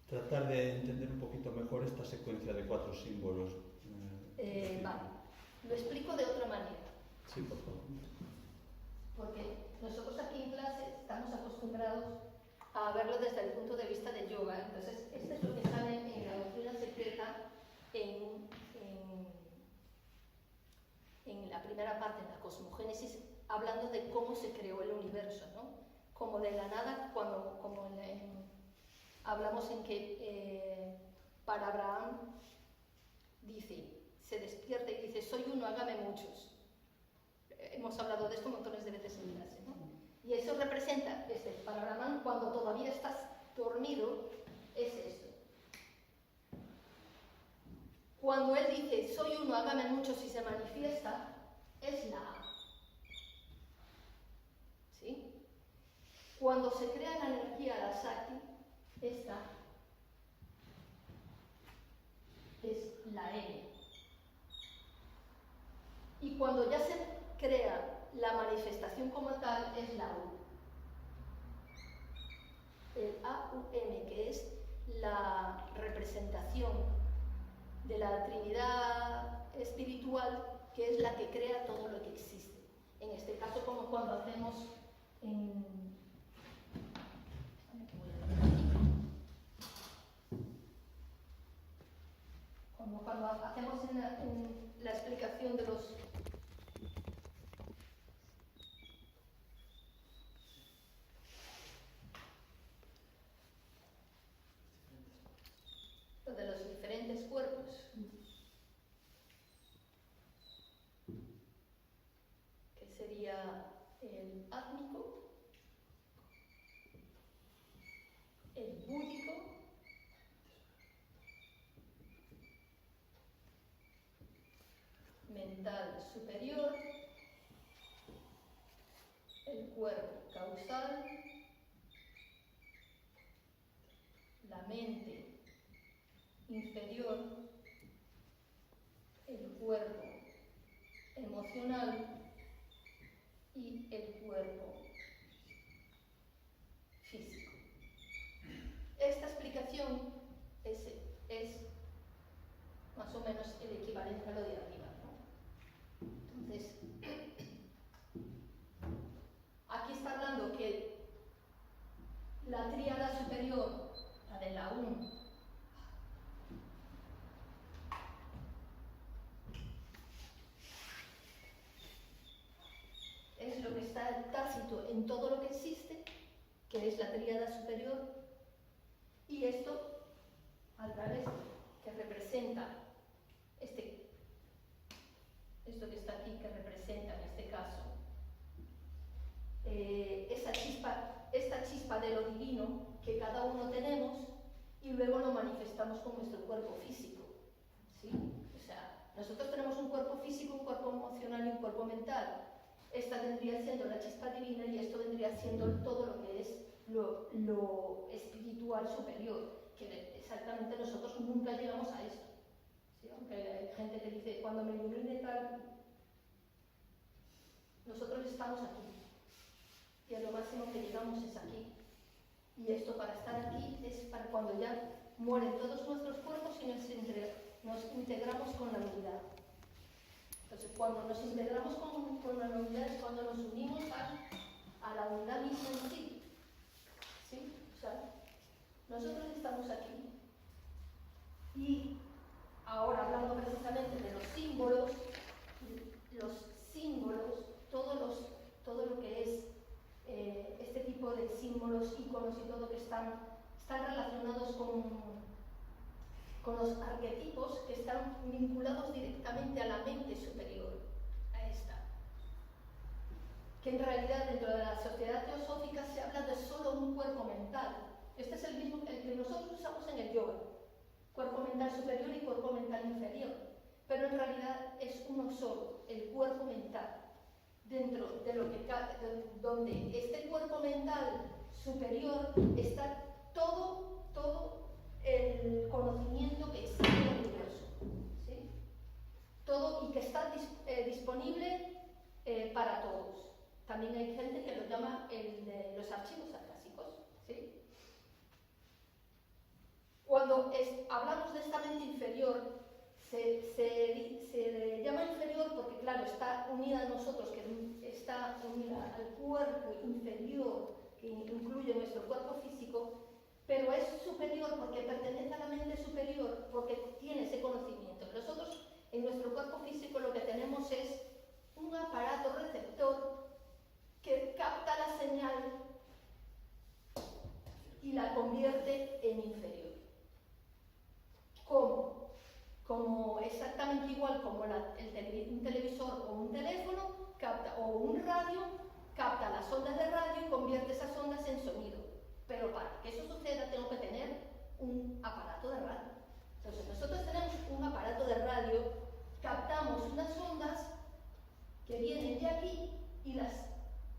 tratar de entender un poquito mejor esta secuencia de 4 símbolos. Vale, lo explico de otra manera. Sí, por favor. Porque nosotros aquí en clase estamos acostumbrados a verlo desde el punto de vista del yoga. Entonces, esto es lo que sale en la doctrina secreta en la primera parte, en la cosmogénesis, hablando de cómo se creó el universo, ¿no? Como de la nada, hablamos en que para Abraham se despierta y dice, soy uno, hágame muchos. Hemos hablado de esto montones de veces en clase, ¿no? Y eso representa, para Abraham, cuando todavía estás dormido, es esto. Cuando él dice, soy uno, hágame muchos y se manifiesta, es la A. ¿Sí? Cuando se crea la energía, la Shakti, esta es la N. Y cuando ya se crea la manifestación como tal, es la U. El AUM, que es la representación de la Trinidad espiritual, que es la que crea todo lo que existe. En este caso, como cuando hacemos cuando hacemos en la explicación de los diferentes cuerpos, que sería el átmico, el búdico, mental superior, el cuerpo causal, la mente inferior, el cuerpo emocional y el cuerpo físico. Esta explicación es más o menos el equivalente a lo de arriba, ¿no? Entonces, aquí está hablando que la tríada superior, la de la UN, es lo que está tácito en todo lo que existe, que es la tríada superior, y esto, al revés, que representa esto que está aquí, que representa en este caso esta chispa de lo divino que cada uno tenemos y luego lo manifestamos con nuestro cuerpo físico, ¿sí? O sea, nosotros tenemos un cuerpo físico, un cuerpo emocional y un cuerpo mental. Esta vendría siendo la chispa divina y esto vendría siendo todo lo que es lo espiritual superior, que exactamente nosotros nunca llegamos a esto, ¿sí? Aunque hay gente que dice, cuando me ilumine tal, nosotros estamos aquí y a lo máximo que llegamos es aquí, y esto para estar aquí es para cuando ya mueren todos nuestros cuerpos y nos integramos con la unidad. Entonces, cuando nos integramos con la unidad es cuando nos unimos a la unidad misma en sí. ¿Sí? O sea, nosotros estamos aquí. Y ahora, hablando precisamente de los símbolos, todo lo que es este tipo de símbolos, íconos y todo que están relacionados con los arquetipos que están vinculados directamente a la mente superior, a esta. Que en realidad dentro de la sociedad teosófica se habla de solo un cuerpo mental. Este es el mismo que nosotros usamos en el yoga. Cuerpo mental superior y cuerpo mental inferior. Pero en realidad es uno solo, el cuerpo mental. Dentro de donde este cuerpo mental superior está todo el conocimiento que existe en el universo, ¿sí? Todo y que está disponible para todos. También hay gente que lo llama los archivos acásicos, ¿sí? Cuando hablamos de esta mente inferior, se llama inferior porque, claro, está unida a nosotros, que está unida al cuerpo inferior, que incluye nuestro cuerpo físico, pero es superior porque pertenece a la mente superior, porque tiene ese conocimiento. Nosotros, en nuestro cuerpo físico, lo que tenemos es un aparato receptor que capta la señal y la convierte en inferior. ¿Cómo? Como exactamente igual como un televisor o un teléfono o un radio capta las ondas de radio y convierte esas ondas en sonido. Pero para que eso suceda tengo que tener un aparato de radio. Entonces nosotros tenemos un aparato de radio, captamos unas ondas que vienen de aquí y las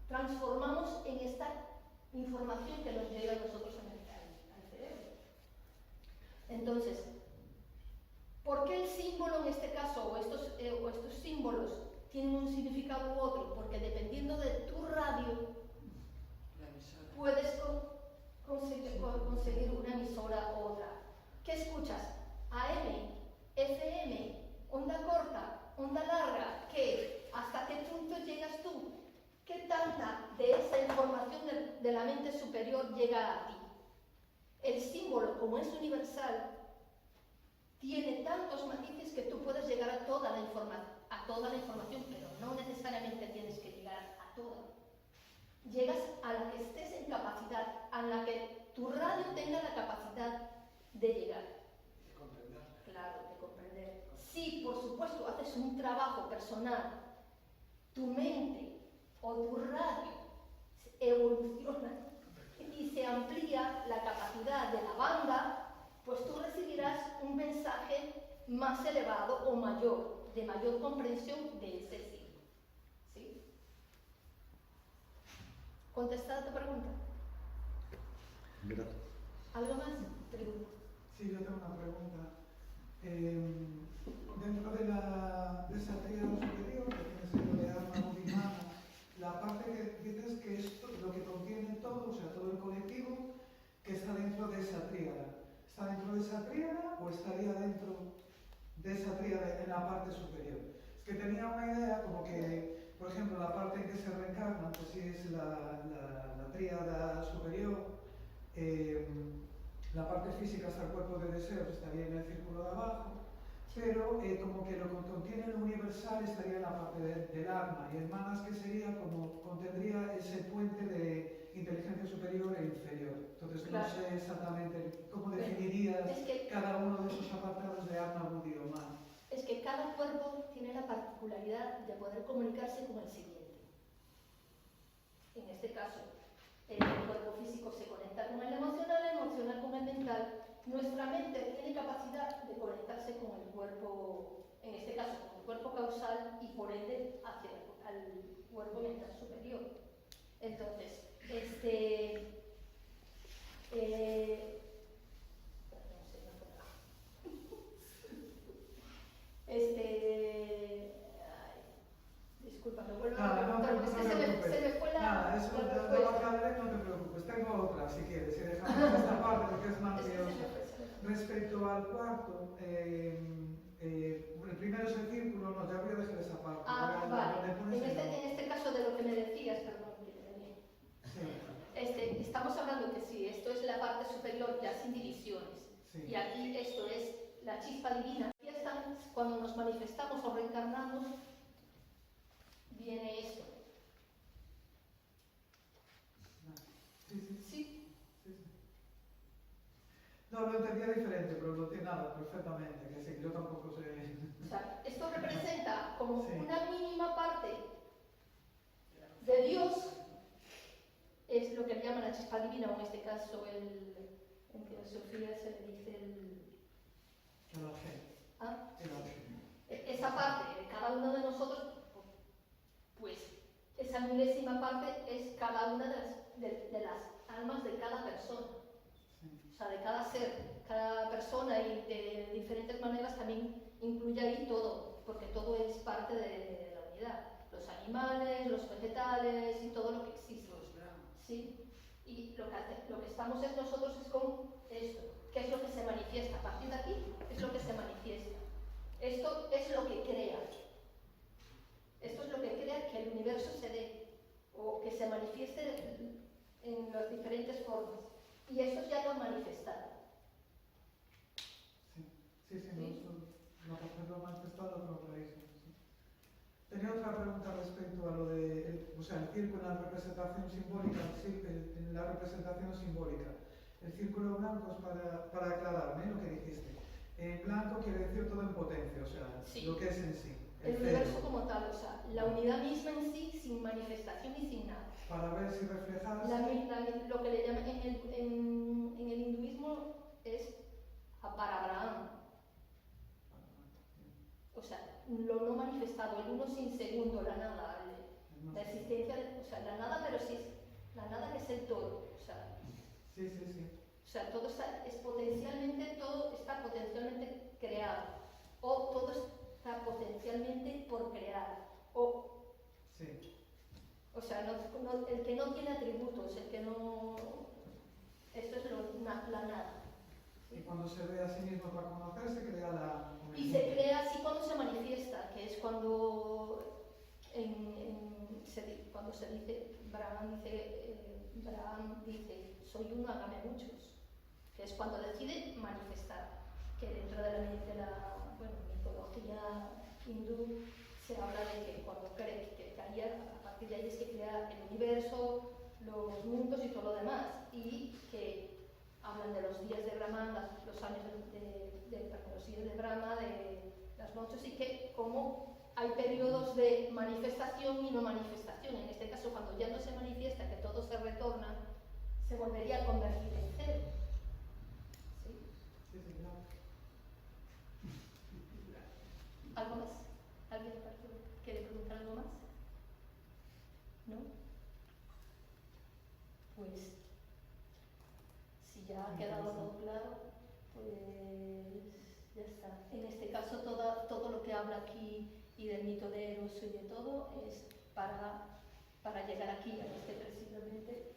transformamos en esta información que nos llega a nosotros al cerebro. Entonces, ¿por qué el símbolo en este caso, o estos símbolos, tienen un significado u otro? Porque dependiendo de tu radio, puedes conseguir una emisora u otra. ¿Qué escuchas? AM, FM, onda corta, onda larga. ¿Qué? ¿Hasta qué punto llegas tú? ¿Qué tanta de esa información de la mente superior llega a ti? El símbolo, como es universal, tiene tantos matices que tú puedes llegar a toda la información, pero no necesariamente tienes que llegar a toda. Llegas a la que estés en capacidad, a la que tu radio tenga la capacidad de llegar. De comprender. Claro, de comprender. Si, por supuesto, haces un trabajo personal, tu mente o tu radio evoluciona y se amplía la capacidad de la banda, pues tú recibirás un mensaje más elevado o mayor, de mayor comprensión de ese signo. ¿Sí? ¿Contestada tu pregunta? Mira. ¿Algo más? Pregunta. Sí, yo tengo una pregunta. Dentro de esa tríada superior, que tiene sido de alma, voz y mana, la parte que dices que es lo que contiene todo, o sea, todo el colectivo, que está dentro de esa tríada. ¿Está dentro de esa tríada o estaría dentro de esa tríada en la parte superior? Es que tenía una idea como que, por ejemplo, la parte en que se reencarna, pues sí es la tríada superior, la parte física hasta el cuerpo de deseos estaría en el círculo de abajo, pero como que lo que contiene lo universal estaría en la parte del alma, y el manas que sería como contendría ese puente de inteligencia superior e inferior. Entonces Claro. no sé exactamente cómo definirías cada uno de esos apartados de alma, budi o mana. Es que cada cuerpo tiene la particularidad de poder comunicarse con el siguiente. En este caso, el cuerpo físico se conecta con el emocional con el mental. Nuestra mente tiene capacidad de conectarse con el cuerpo, en este caso con el cuerpo causal y por ende hacia el cuerpo mental superior. Entonces, disculpa, me vuelvo a preguntar, porque es que se me fue la... Nada, eso la te lo respuesta. aclararé, no te preocupes. Tengo otra, si quieres, y dejamos esta parte porque es más liosa. Respecto al cuarto, el primero es el círculo, no, ya voy a dejar esa parte. Vale. Pones En este caso de lo que me decías, perdón, sí. estamos hablando que sí, esto es la parte superior ya sin divisiones. Sí. Y aquí esto es la chispa divina. Y están, cuando nos manifestamos o reencarnamos, viene esto. Sí. Sí. No, lo entendía diferente, pero lo tiene nada, perfectamente, que sí, yo tampoco sé. O sea, esto representa como Sí. una mínima parte de Dios, es lo que le llaman la chispa divina, o en este caso en filosofía se le dice El ángel. ¿ah? El ángel. Esa parte de cada uno de nosotros, pues esa milésima parte es cada una de las almas de cada persona. Sí. O sea, de cada ser, cada persona y de diferentes maneras también incluye ahí todo, porque todo es parte de la unidad. Los animales, los vegetales y todo lo que existe. ¿Sí? Y lo que estamos es nosotros es con esto, que es lo que se manifiesta. A partir de aquí es lo que se manifiesta. Esto es lo que crea. Esto es lo que crea que el universo se dé o que se manifieste en las diferentes formas. Y esto ya lo han manifestado. Sí, lo que lo manifestado lo traéis. Sí. Tenía otra pregunta respecto a lo de, el círculo en la representación simbólica, en la representación simbólica. El círculo blanco es para aclararme lo que dijiste. En blanco quiere decir todo en potencia, o sea, Sí. lo que es en sí. El universo como tal, o sea, la unidad misma en sí, sin manifestación y sin nada. Para ver si reflejas... Lo que le llaman en el hinduismo es para Abraham. O sea, lo no manifestado, el uno sin segundo, la nada, la existencia, o sea, la nada, pero sí, la nada que es el todo. O sea, Sí. o sea, todo está potencialmente creado, o todo está potencialmente por crear, Sí. o sea, el que no tiene atributos, el que no... Esto es la nada. Y cuando se ve a sí mismo para conocerse, crea la... Y se crea así cuando se manifiesta, que es cuando cuando se dice, Brahman dice, soy uno, hágame muchos, que es cuando decide manifestar, que dentro de la mitología hindú se habla de que cuando cree que caía, a partir de ahí es que crea el universo, los mundos y todo lo demás, y que hablan de los días de Brahman, los años los días de Brahma, de las noches, y que como hay periodos de manifestación y no manifestación. En este caso, cuando ya no se manifiesta, que todo se retorna, se volvería a convertir en cero. ¿Sí? Sí, claro. ¿Algo más? ¿Alguien quiere preguntar algo más? ¿No? Pues, si ya ha quedado todo claro, pues ya está. En este caso, todo lo que habla aquí y del mito de Eros y de todo es para llegar aquí, precisamente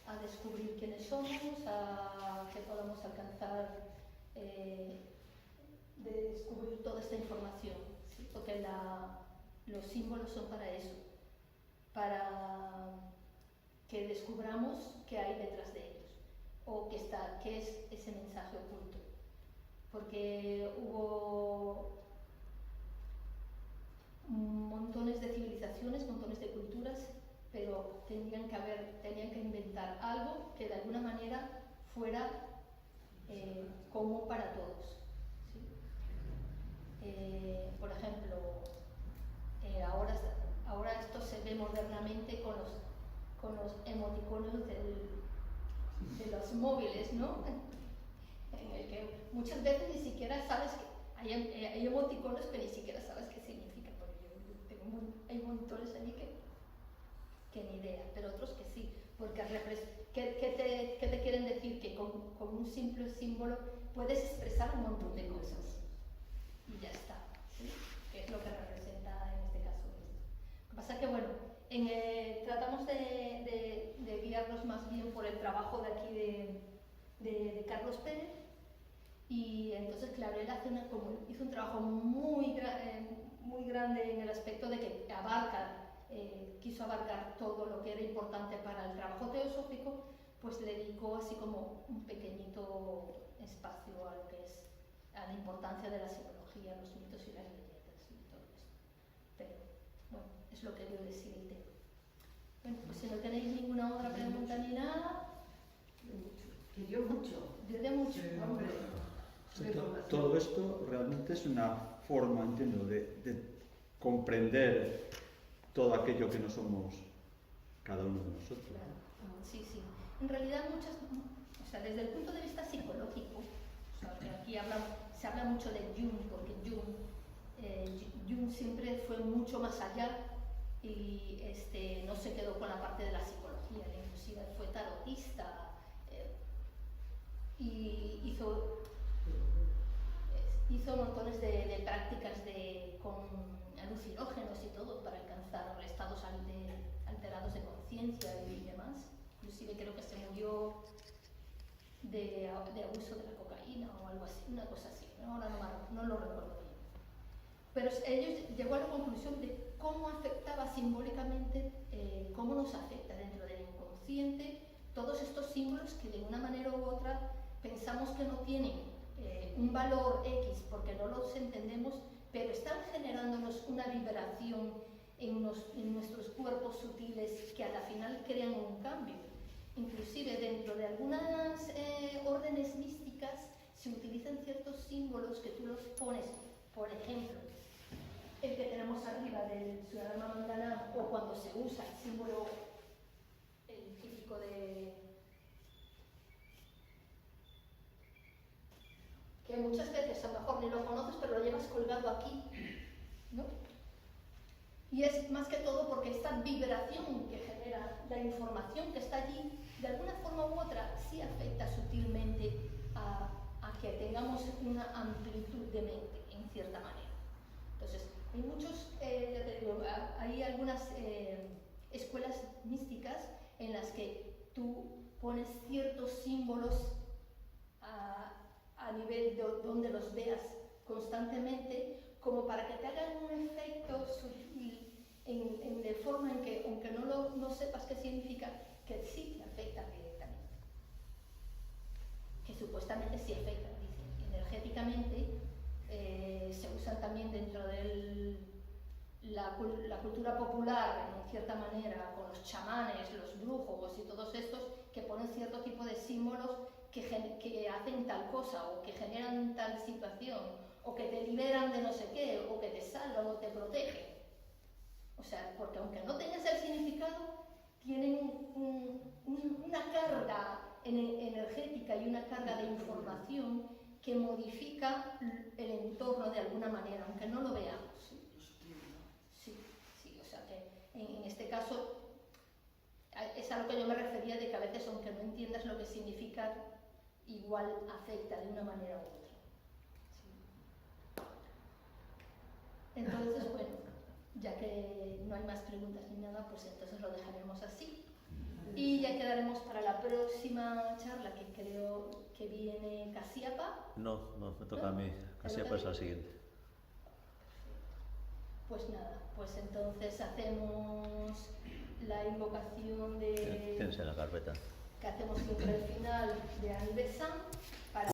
a descubrir quiénes somos, a que podamos alcanzar, de descubrir toda esta información, ¿sí? Porque los símbolos son para eso, para que descubramos qué hay detrás de ellos, o qué es ese mensaje oculto. Porque hubo montones de civilizaciones, montones de culturas, pero tenían que inventar algo que de alguna manera fuera común para todos. ¿Sí? Por ejemplo, ahora esto se ve modernamente con los emoticonos de los móviles, ¿no? En el que muchas veces ni siquiera sabes que hay emoticonos que ni siquiera sabes qué significan, porque hay montones ahí que ni idea, pero otros que sí, porque ¿qué te quieren decir? Que con un simple símbolo puedes expresar un montón de cosas y ya está, ¿sí? Que es lo que representa en este caso esto. Lo que pasa es que, bueno, tratamos de guiarnos más bien por el trabajo de aquí de Carlos Pérez, y entonces, claro, él hizo un trabajo muy grande en el aspecto de que quiso abarcar todo lo que era importante para el trabajo teosófico, pues le dedicó así como un pequeñito espacio a lo que es a la importancia de la simbología, los mitos y las leyendas y todo esto. Pero bueno, es lo que dio de sí el tema. Bueno, pues si no tenéis ninguna otra pregunta ni nada, Que dio mucho. dio de mucho, hombre. Todo esto realmente es una forma, entiendo, de comprender todo aquello que no somos cada uno de nosotros. Claro, sí. En realidad desde el punto de vista psicológico, o sea, que aquí se habla mucho de Jung, porque Jung siempre fue mucho más allá y no se quedó con la parte de la psicología, inclusive fue tarotista, y hizo montones de prácticas con alucinógenos y todo para alcanzar estados alterados de conciencia y demás. Inclusive creo que se murió de abuso de la cocaína o algo así, una cosa así, ¿no? Ahora no lo recuerdo bien. Pero ellos llegó a la conclusión de cómo afectaba simbólicamente, cómo nos afecta dentro del inconsciente todos estos símbolos que de una manera u otra pensamos que no tienen un valor X porque no los entendemos, pero están generándonos una vibración en nuestros cuerpos sutiles que a la final crean un cambio. Inclusive dentro de algunas órdenes místicas se utilizan ciertos símbolos que tú los pones, por ejemplo, el que tenemos arriba del Sudharma Mandana, o cuando se usa el símbolo, el típico de... que muchas veces a lo mejor ni lo conoces, pero lo llevas colgado aquí, ¿no? Y es más que todo porque esta vibración que genera la información que está allí, de alguna forma u otra, sí afecta sutilmente a que tengamos una amplitud de mente, en cierta manera. Entonces, hay muchos, ya te digo, hay algunas escuelas místicas en las que tú pones ciertos símbolos a nivel de donde los veas constantemente, como para que te hagan un efecto sutil de forma en que, aunque no sepas qué significa, que sí te afecta directamente. Que supuestamente sí afecta, dicen. Energéticamente se usan también dentro de la cultura popular, en cierta manera, con los chamanes, los brujos y todos estos, que ponen cierto tipo de símbolos que hacen tal cosa, o que generan tal situación, o que te liberan de no sé qué, o que te salvan o te protegen. O sea, porque aunque no tengas el significado, tienen una carga energética y una carga de información que modifica el entorno de alguna manera, aunque no lo veamos. Sí, o sea que en este caso es a lo que yo me refería, de que a veces, aunque no entiendas lo que significa, igual afecta de una manera u otra. Sí. Entonces, bueno, ya que no hay más preguntas ni nada, pues entonces lo dejaremos así. Y ya quedaremos para la próxima charla, que creo que viene Casiapa. No, me toca a mí. Casiapa es la siguiente. Pues nada, pues entonces hacemos la invocación de... Tienes en la carpeta. que hacemos siempre al final de Anibesan.